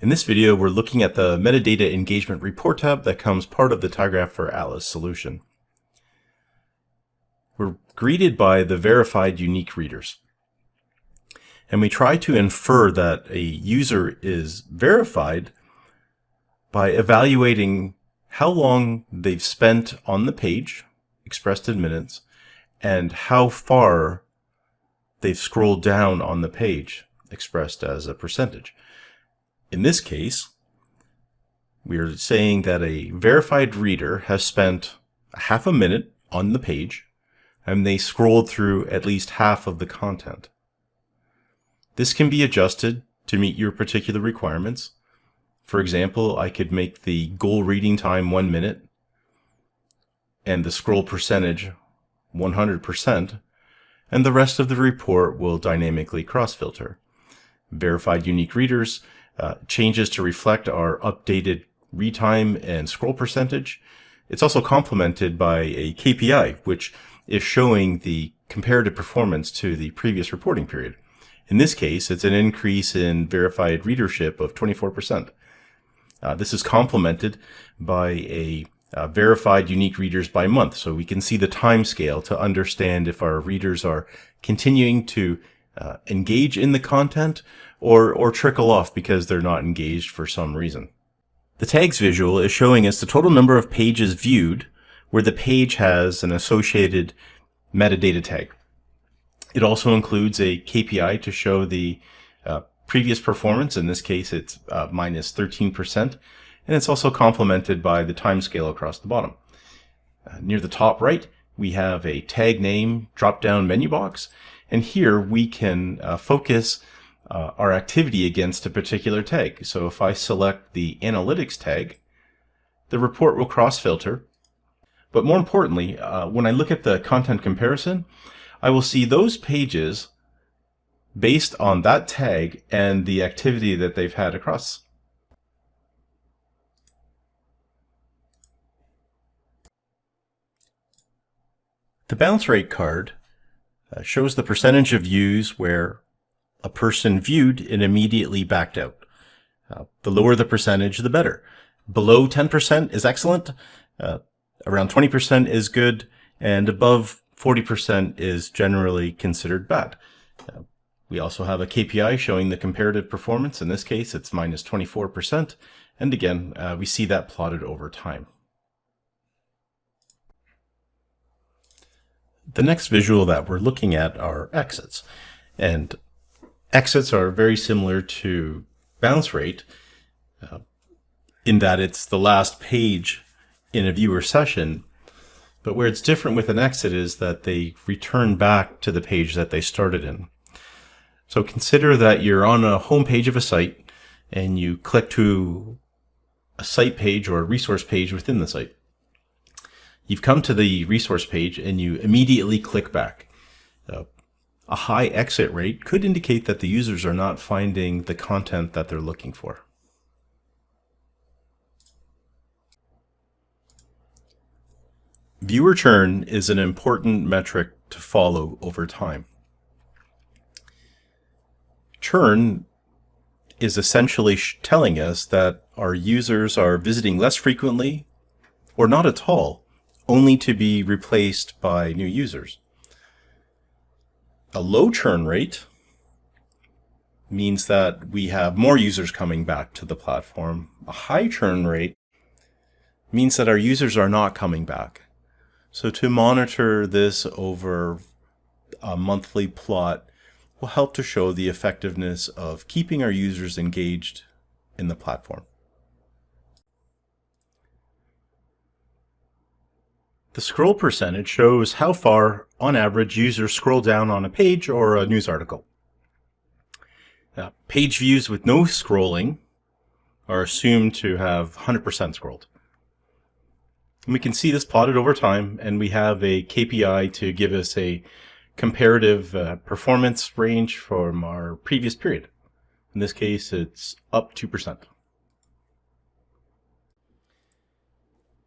In this video, we're looking at the Metadata Engagement Report tab that comes part of the tyGraph for Atlas solution. We're greeted by the verified unique readers. And we try to infer that a user is verified by evaluating how long they've spent on the page, expressed in minutes, and how far they've scrolled down on the page, expressed as a percentage. In this case, we are saying that a verified reader has spent half a minute on the page and they scrolled through at least half of the content. This can be adjusted to meet your particular requirements. For example, I could make the goal reading time 1 minute and the scroll percentage 100%, and the rest of the report will dynamically cross-filter. Verified unique readers changes to reflect our updated read time and scroll percentage. It's also complemented by a KPI, which is showing the comparative performance to the previous reporting period. In this case, it's an increase in verified readership of 24%. This is complemented by a verified unique readers by month, so we can see the time scale to understand if our readers are continuing to engage in the content or trickle off because they're not engaged for some reason. The tags visual is showing us the total number of pages viewed where the page has an associated metadata tag. It also includes a KPI to show the previous performance. In this case, it's minus 13%, and it's also complemented by the time scale across the bottom. Near the top right, we have a tag name drop-down menu box, and here we can focus our activity against a particular tag. So if I select the analytics tag, the report will cross-filter. But more importantly, when I look at the content comparison, I will see those pages based on that tag and the activity that they've had across. The bounce rate card shows the percentage of views where a person viewed and immediately backed out. The lower the percentage, the better. Below 10% is excellent, around 20% is good, and above 40% is generally considered bad. We also have a KPI showing the comparative performance. In this case, it's minus 24%, and again, we see that plotted over time. The next visual that we're looking at are exits, and exits are very similar to bounce rate in that it's the last page in a viewer session, but where it's different with an exit is that they return back to the page that they started in. So consider that you're on a home page of a site and you click to a site page or a resource page within the site. You've come to the resource page and you immediately click back. A high exit rate could indicate that the users are not finding the content that they're looking for. Viewer churn is an important metric to follow over time. Churn is essentially telling us that our users are visiting less frequently or not at all, only to be replaced by new users. A low churn rate means that we have more users coming back to the platform. A high churn rate means that our users are not coming back. So to monitor this over a monthly plot will help to show the effectiveness of keeping our users engaged in the platform. The scroll percentage shows how far, on average, users scroll down on a page or a news article. Page views with no scrolling are assumed to have 100% scrolled. And we can see this plotted over time, and we have a KPI to give us a comparative performance range from our previous period. In this case, it's up 2%.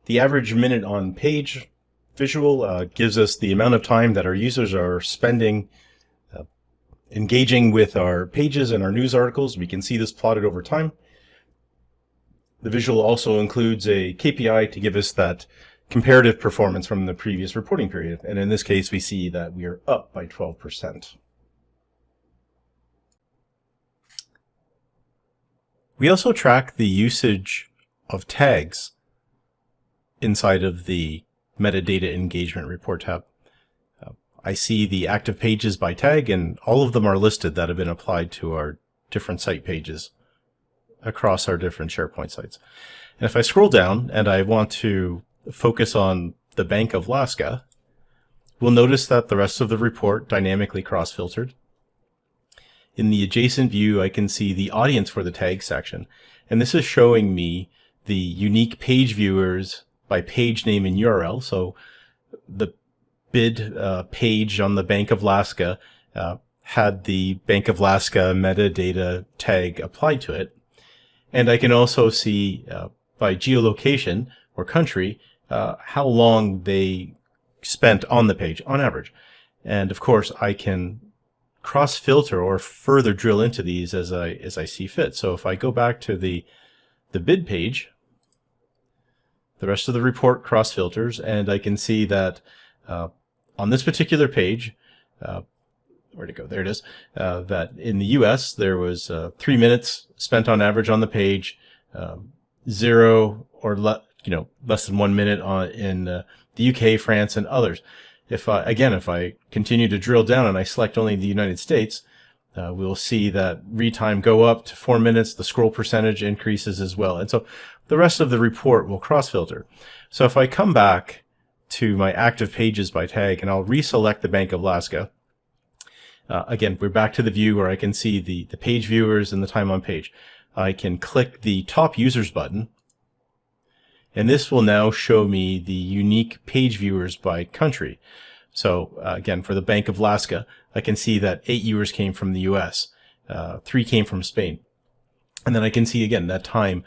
The average minute on page visual gives us the amount of time that our users are spending engaging with our pages and our news articles. We can see this plotted over time. The visual also includes a KPI to give us that comparative performance from the previous reporting period. And in this case, we see that we are up by 12%. We also track the usage of tags inside of the Metadata Engagement report tab. I see the active pages by tag, and all of them are listed that have been applied to our different site pages across our different SharePoint sites. And if I scroll down and I want to focus on the Bank of Alaska, we'll notice that the rest of the report dynamically cross-filtered. In the adjacent view, I can see the audience for the tag section, and this is showing me the unique page viewers by page name and URL. So the bid page on the Bank of Alaska had the Bank of Alaska metadata tag applied to it. And I can also see by geolocation or country how long they spent on the page on average. And of course, I can cross-filter or further drill into these as I see fit. So if I go back to the bid page, the rest of the report cross-filters, and I can see that on this particular page, where'd it go? There it is. That in the US, there was 3 minutes spent on average on the page, 0 or less than 1 minute in the UK, France, and others. If I continue to drill down and I select only the United States, we'll see that read time go up to 4 minutes. The scroll percentage increases as well. And so the rest of the report will cross-filter. So if I come back to my active pages by tag and I'll reselect the Bank of Alaska, again, we're back to the view where I can see the page viewers and the time on page. I can click the top users button, and this will now show me the unique page viewers by country. So again, for the Bank of Alaska, I can see that 8 viewers came from the US, 3 came from Spain. And then I can see again that time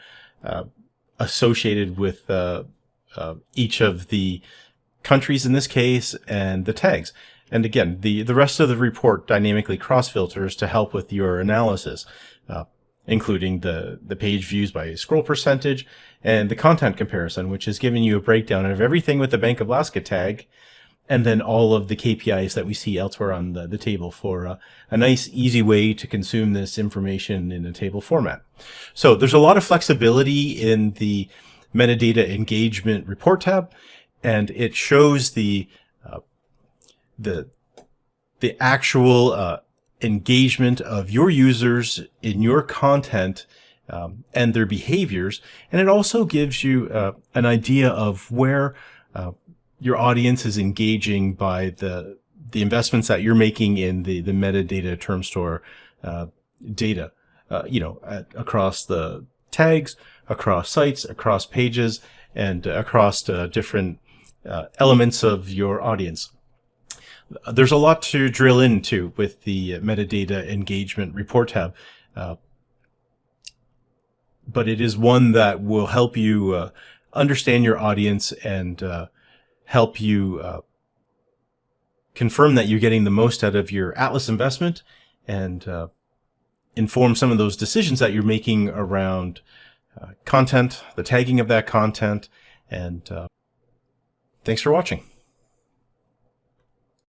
associated with each of the countries in this case and the tags. And again, the rest of the report dynamically cross-filters to help with your analysis, including the page views by scroll percentage and the content comparison, which is giving you a breakdown of everything with the Bank of Alaska tag, and then all of the KPIs that we see elsewhere on the table for a nice, easy way to consume this information in a table format. So there's a lot of flexibility in the Metadata Engagement report tab, and it shows the actual engagement of your users in your content and their behaviors. And it also gives you an idea of where your audience is engaging by the investments that you're making in the metadata term store data, across the tags, across sites, across pages, and across different elements of your audience. There's a lot to drill into with the Metadata Engagement report tab, but it is one that will help you understand your audience and help you confirm that you're getting the most out of your Atlas investment and inform some of those decisions that you're making around content, the tagging of that content, and thanks for watching.